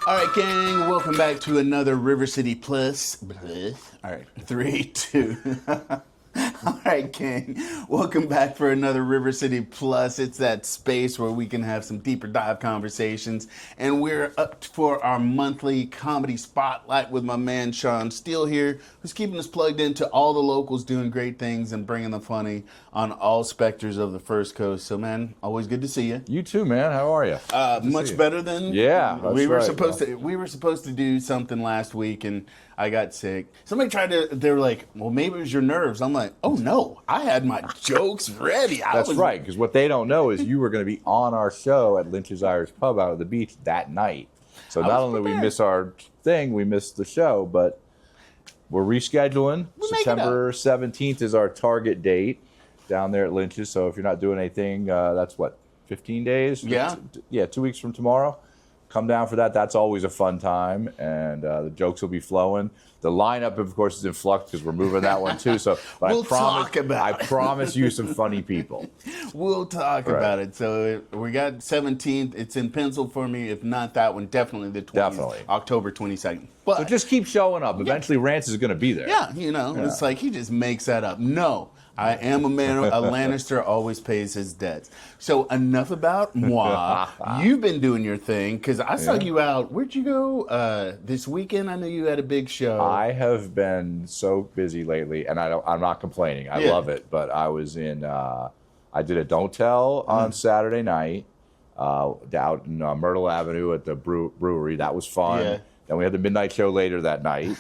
All right, gang, welcome back to another River City Plus. All right, 3, 2. All right, gang, welcome back for another River City Plus. It's that space where we can have some deeper dive conversations. And we're up for our monthly comedy spotlight with my man Sean Steele here, who's keeping us plugged into all the locals doing great things and bringing the funny on all specters of the First Coast. So, man, always good to see you. You too, man. How are you? Much better than we were supposed to. We were supposed to do something last week, and I got sick. Somebody tried to. They were like, "Well, maybe it was your nerves." I'm like, "Oh no, I had my jokes ready." That's right, because what they don't know is you were going to be on our show at Lynch's Irish Pub out of the beach that night. So not only we miss our thing, we missed the show, but we're rescheduling. September 17th is our target date down there at Lynch's. So if you're not doing anything, that's what, 15 days? Yeah. 2 weeks from tomorrow. Come down for that. That's always a fun time, and the jokes will be flowing. The lineup, of course, is in flux because we're moving that one too. So we'll talk about it. I promise you some funny people. We'll talk about it. So we got 17th. It's in pencil for me. If not that one, definitely the 20th. Definitely. October 22nd. But so just keep showing up. Eventually, Rance is going to be there. Yeah, it's like he just makes that up. No. I am a man. A Lannister always pays his debts. So enough about moi. You've been doing your thing because I saw you out. Where'd you go this weekend? I know you had a big show. I have been so busy lately, and I'm not complaining. I love it. But I was in. I did a Don't Tell on Saturday night out in Myrtle Avenue at the brewery. That was fun. Yeah. Then we had the midnight show later that night.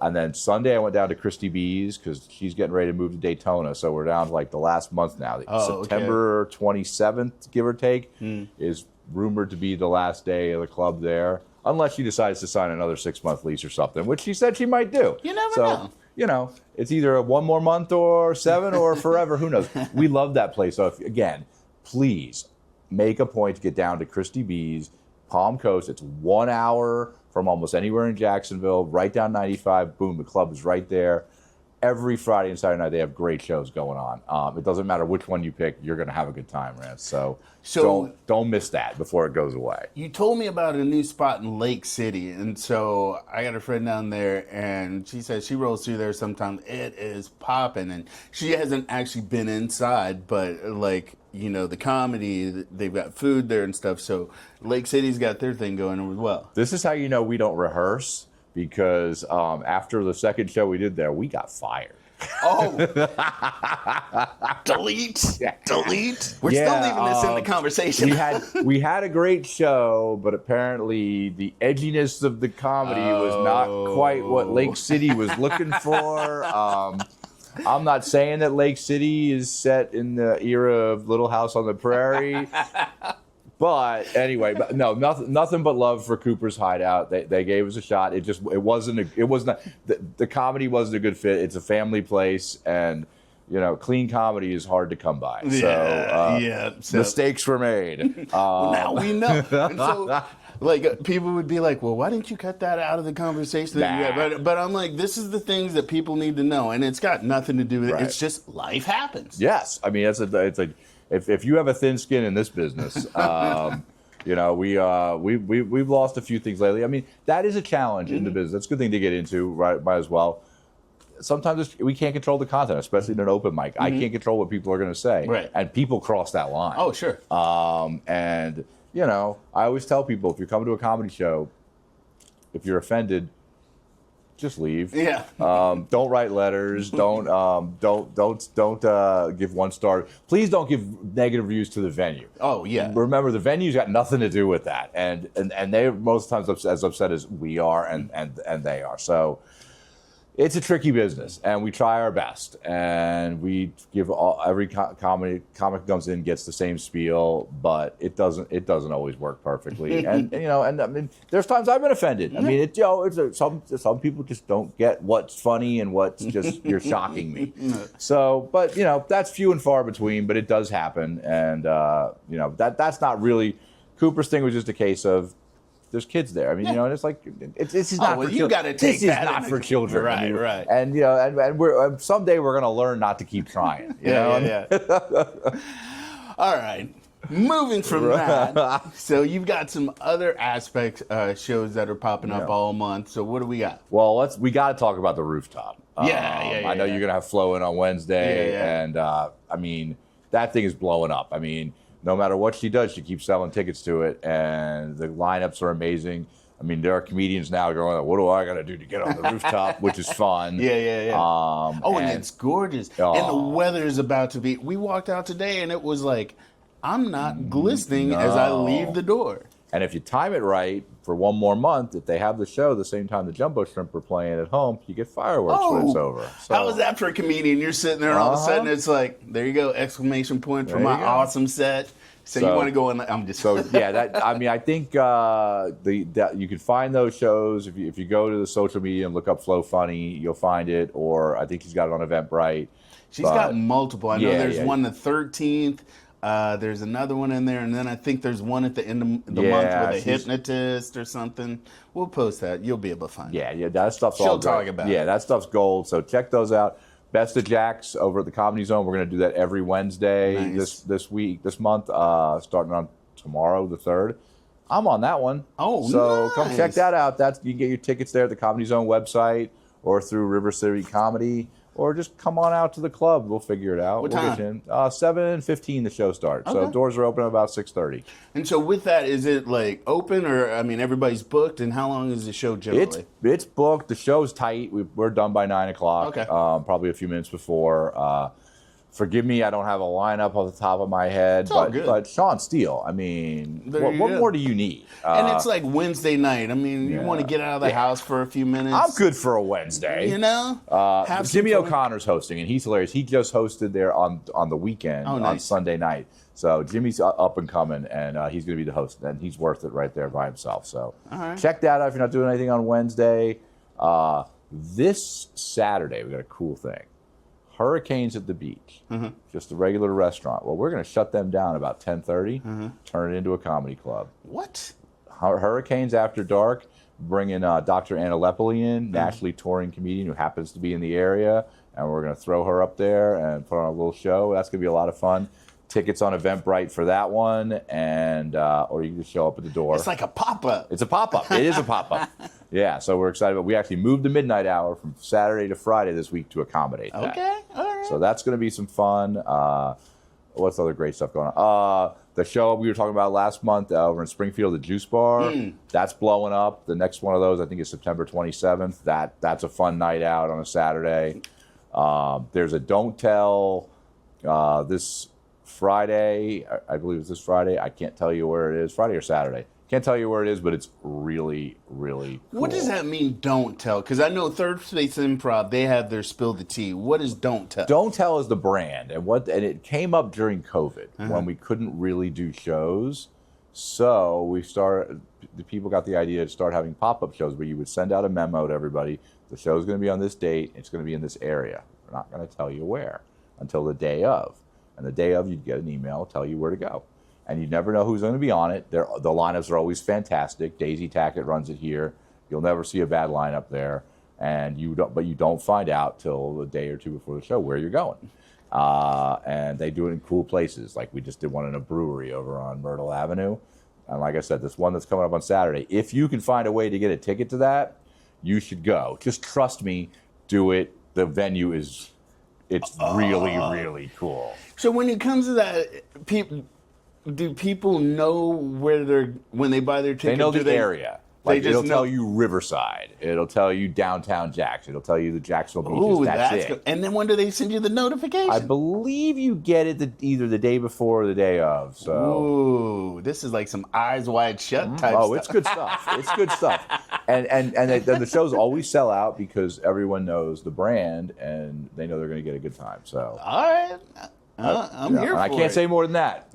And then Sunday I went down to Christy B's because she's getting ready to move to Daytona. So we're down to like the last month now. September 27th, give or take, is rumored to be the last day of the club there. Unless she decides to sign another 6-month lease or something, which she said she might do. You never know. It's either 1 more month or 7 or forever. Who knows? We love that place. So again, please make a point to get down to Christy B's. Palm Coast. It's 1 hour from almost anywhere in Jacksonville, right down 95. Boom, the club is right there. Every Friday and Saturday night, they have great shows going on. It doesn't matter which one you pick, you're going to have a good time, Rance. So don't miss that before it goes away. You told me about a new spot in Lake City, and so I got a friend down there, and she says she rolls through there sometimes. It is popping, and she hasn't actually been inside, but the comedy, they've got food there and stuff. So Lake City's got their thing going as well. This is how you know we don't rehearse, because after the second show we did there, we got fired. Oh, delete. We're still leaving this in the conversation. we had a great show, but apparently the edginess of the comedy was not quite what Lake City was looking for. I'm not saying that Lake City is set in the era of Little House on the Prairie. But anyway, nothing but love for Cooper's Hideout. They gave us a shot. It wasn't the comedy wasn't a good fit. It's a family place, and clean comedy is hard to come by. So mistakes were made. Now we know. And so, people would be like, well, why didn't you cut that out of the conversation? But I'm like, this is the things that people need to know, and it's got nothing to do with it. It's just life happens. Yes, I mean if you have a thin skin in this business, we've lost a few things lately. I mean, that is a challenge in the business. That's a good thing to get into, right? Might as well. Sometimes we can't control the content, especially in an open mic. I can't control what people are going to say, right? And people cross that line. Oh, sure. And I always tell people, if you're coming to a comedy show, if you're offended, just leave. Yeah. Don't write letters. Don't give 1 star. Please don't give negative reviews to the venue. Oh yeah. Remember, the venue's got nothing to do with that, and they're most times as upset as we are, and they are. So it's a tricky business, and we try our best, and we give every comic comes in gets the same spiel, but it doesn't always work perfectly. and I mean, there's times I've been offended. I mean, some people just don't get what's funny and what's just you're shocking me. So, but that's few and far between, but it does happen, and that's not really Cooper's thing. Was just a case of, there's kids there. I mean, and it's like this is not for children. You got to take this is not for children, right? I mean, right. And and we're someday we're going to learn not to keep trying. Yeah. All right. moving from that, so you've got some other aspects, shows that are popping up all month. So what do we got? Well, we got to talk about the rooftop. Yeah. I know you're gonna have Flo in on Wednesday, Yeah. and I mean that thing is blowing up. I mean, no matter what she does, she keeps selling tickets to it, and the lineups are amazing. I mean, there are comedians now going, "What do I got to do to get on the rooftop?" Which is fun. Yeah. And it's gorgeous, and the weather is about to be. We walked out today, and it was like, I'm not glistening as I leave the door. And if you time it right for one more month, if they have the show the same time the Jumbo Shrimp are playing at home, you get fireworks when it's over. So, how is that for a comedian? You're sitting there, and all of a sudden it's like, there you go, exclamation point for There my you go. awesome set. So you want to go in? I'm just I think you can find those shows if you go to the social media and look up Flo Funny, you'll find it. Or I think she's got it on Eventbrite. She's got multiple. I know there's one the 13th. There's another one in there, and then I think there's one at the end of the month with a hypnotist or something. We'll post that. You'll be able to find it. Yeah, that stuff's She'll all talk great. about Yeah, it. that stuff's gold. So check those out. Best of Jacks over at the Comedy Zone. We're going to do that every Wednesday this month, starting on tomorrow, the 3rd. I'm on that one. Oh, so come nice. check that out. You can get your tickets there at the Comedy Zone website or through River City Comedy. Or just come on out to the club. We'll figure it out. What We'll time? get you in. 7:15 the show starts. So Okay. doors are open at about 6:30. And so with that, is it like open, or I mean, everybody's booked? And how long is the show generally? It's booked. The show's tight. We're done by 9 o'clock. Okay. Probably a few minutes before. Forgive me, I don't have a lineup off the top of my head. all good. But Sean Steele, I mean, There what you go. more do you need? And it's like Wednesday night. I mean, you yeah. want to get out of the house for a few minutes. I'm good for a Wednesday. You know? Have some Jimmy fun. O'Connor's hosting, and he's hilarious. He just hosted there on the weekend Oh, on nice. Sunday night. So Jimmy's up and coming, and he's going to be the host, and he's worth it right there by himself. So All right. check that out if you're not doing anything on Wednesday. This Saturday, we got a cool thing. Hurricanes at the Beach, just a regular restaurant. Well, we're going to shut them down about 10:30, turn it into a comedy club. What? Hurricanes After Dark, bringing Dr. Anna Lepoli in, nationally touring comedian who happens to be in the area, and we're going to throw her up there and put on a little show. That's going to be a lot of fun. Tickets on Eventbrite for that one, and or you can just show up at the door. It's like a pop-up. It's a pop-up. It is a pop-up. Yeah, so we're excited. But we actually moved the midnight hour from Saturday to Friday this week to accommodate that. Okay, all right. So that's going to be some fun. What's other great stuff going on? The show we were talking about last month over in Springfield, the Juice Bar, that's blowing up. The next one of those, I think, is September 27th. That's a fun night out on a Saturday. There's a Don't Tell this Friday. I believe it's this Friday. I can't tell you where it is. Friday or Saturday. Can't tell you where it is, but it's really, really cool. What does that mean, don't tell? Because I know Third Space Improv, they have their Spill the Tea. What is don't tell? Don't Tell is the brand, and it came up during COVID when we couldn't really do shows. So the people got the idea to start having pop-up shows where you would send out a memo to everybody. The show's going to be on this date. It's going to be in this area. We're not going to tell you where until the day of. And the day of, you'd get an email tell you where to go. And you never know who's going to be on it. The lineups are always fantastic. Daisy Tackett runs it here. You'll never see a bad lineup there. And you don't find out till a day or two before the show where you're going. And they do it in cool places. Like we just did one in a brewery over on Myrtle Avenue. And like I said, this one that's coming up on Saturday. If you can find a way to get a ticket to that, you should go. Just trust me, do it. The venue it's really, really cool. So when it comes to that, do people know when they buy their ticket? They know the area. Like just it'll know- tell you Riverside. It'll tell you downtown Jackson. It'll tell you the Jacksonville beaches. Ooh, that's it. good. And then when do they send you the notification? I believe you get it either the day before or the day of. So. Ooh, this is like some eyes wide shut type Oh, stuff. it's good stuff. It's good stuff. And the shows always sell out because everyone knows the brand and they know they're going to get a good time. So All right. I'm here for it. I can't say more than that.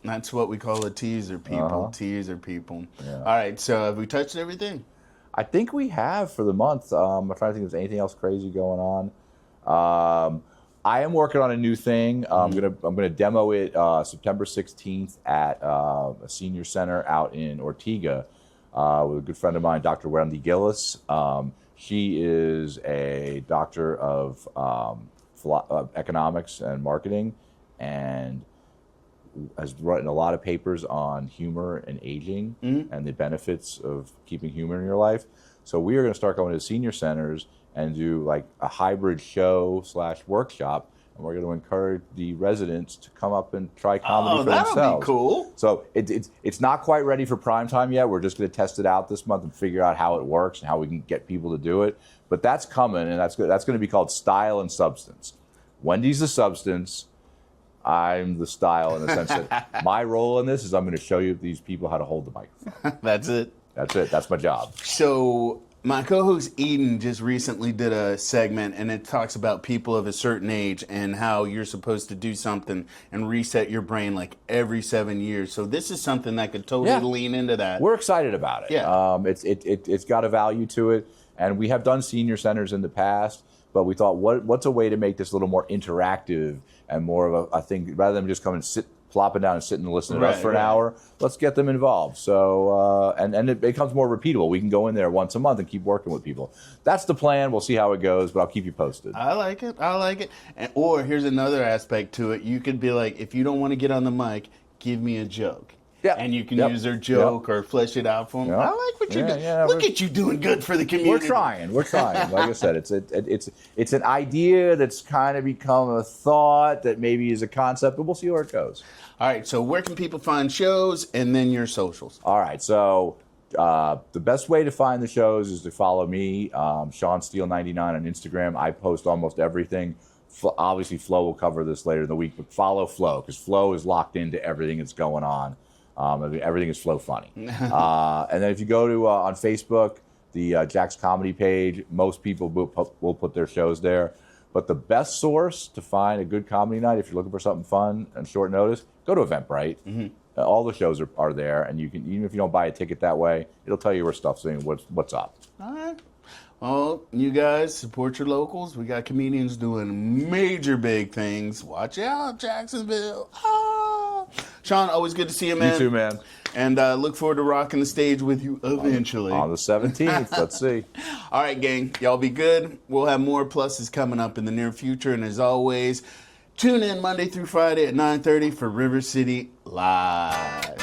That's what we call a teaser, people. Teaser, people. Yeah. All right, so have we touched everything? I think we have for the month. I'm trying to think if there's anything else crazy going on. I am working on a new thing. I'm gonna demo it September 16th at a senior center out in Ortega with a good friend of mine, Dr. Wendy Gillis. She is a doctor of economics and marketing, and has written a lot of papers on humor and aging and the benefits of keeping humor in your life. So we are going to start going to senior centers and do like a hybrid show / workshop. And we're going to encourage the residents to come up and try comedy for themselves. That'll be cool. So it's not quite ready for prime time yet. We're just going to test it out this month and figure out how it works and how we can get people to do it. But that's coming, and that's going to be called Style and Substance. Wendy's the substance. I'm the style in the sense that my role in this is I'm going to show you these people how to hold the microphone. That's it. That's it. That's my job. So my co-host Eden just recently did a segment, and it talks about people of a certain age and how you're supposed to do something and reset your brain like every 7 years. So this is something that could totally lean into that. We're excited about it. Yeah. It's got a value to it, and we have done senior centers in the past, but we thought, what's a way to make this a little more interactive and more of a thing, rather than just come and plopping down and sitting and listening to us for an hour. Let's get them involved. So and it becomes more repeatable. We can go in there once a month and keep working with people. That's the plan. We'll see how it goes, but I'll keep you posted. I like it. Or here's another aspect to it. You could be like, if you don't want to get on the mic, give me a joke. Yeah. And you can use their joke or flesh it out for them. I like what you're doing. Look at you doing good for the community. We're trying. Like I said, it's an idea that's kind of become a thought that maybe is a concept, but we'll see where it goes. All right. So where can people find shows and then your socials? All right. So the best way to find the shows is to follow me, Sean Steele 99 on Instagram. I post almost everything. Obviously, Flo will cover this later in the week, but follow Flo because Flo is locked into everything that's going on. Everything is Flo funny. And then if you go to on Facebook, the Jack's Comedy page, most people will put their shows there. But the best source to find a good comedy night, if you're looking for something fun and short notice, go to Eventbrite. Mm-hmm. All the shows are there, and you can, even if you don't buy a ticket that way, it'll tell you where stuff's in, what's up. All right. Well, you guys support your locals. We got comedians doing major big things. Watch out, Jacksonville. Sean, always good to see you, man. You too, man. And look forward to rocking the stage with you eventually. On the 17th. Let's see. All right, gang. Y'all be good. We'll have more pluses coming up in the near future. And as always, tune in Monday through Friday at 9:30 for River City Live.